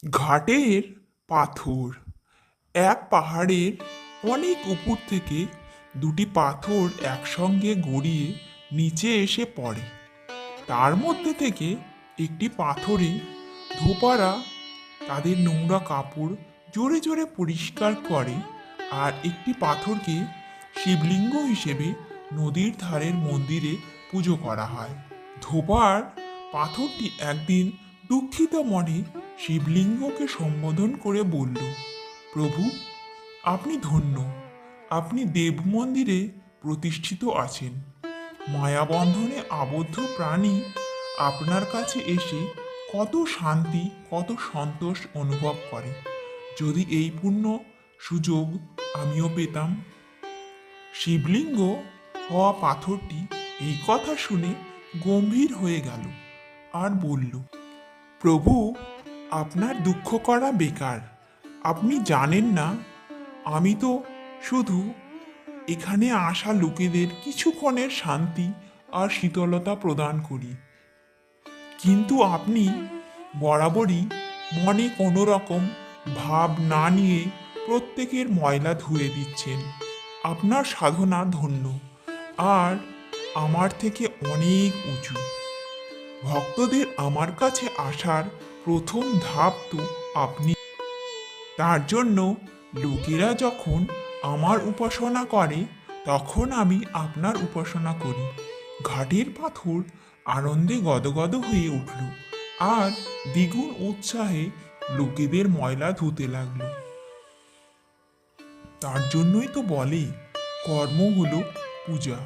ঘাটের পাথর। এক পাহাড়ের অনেক উপর থেকে দুটি পাথর একসঙ্গে গড়িয়ে নিচে এসে পড়ে। তার মধ্যে থেকে একটি পাথরে ধোপারা তাদের নোংরা কাপড় জোরে জোরে পরিষ্কার করে, আর একটি পাথরকে শিবলিঙ্গ হিসেবে নদীর ধারের মন্দিরে পুজো করা হয়। ধোপার পাথরটি একদিন দুঃখিত মনে শিবলিঙ্গকে সম্বোধন করে বলল, প্রভু, আপনি ধন্য, আপনি দেব মন্দিরে প্রতিষ্ঠিত আছেন। মায়াবন্ধনে আবদ্ধ প্রাণী আপনার কাছে এসে কত শান্তি, কত সন্তোষ অনুভব করে। যদি এই পূর্ণ সুযোগ আমিও পেতাম। শিবলিঙ্গ হওয়া পাথরটি এই কথা শুনে গম্ভীর হয়ে গেল আর বলল, প্রভু, আপনার দুঃখ করা বেকার। আপনি জানেন না, আমি তো শুধু এখানে আসা লোকেদের কিছুক্ষণের শান্তি আর শীতলতা প্রদান করি। কিন্তু আপনি বরাবরই মনে কোনো রকম ভাব না নিয়ে প্রত্যেকের ময়লা ধুয়ে দিচ্ছেন। আপনার সাধনা ধন্য আর আমার থেকে অনেক উঁচু। ভক্তদের আমার কাছে আসার প্রথম ধাপ তো আপনি। তার জন্য লোকেরা যখন আমার উপাসনা করে তখন আমি আপনার উপাসনা করি। ঘাটের পাথর আনন্দে গদগদ হয়ে উঠল আর দ্বিগুণ উৎসাহে লোকেদের ময়লা ধুতে লাগলো। তার জন্যই তো বলে, কর্ম হলো পূজা।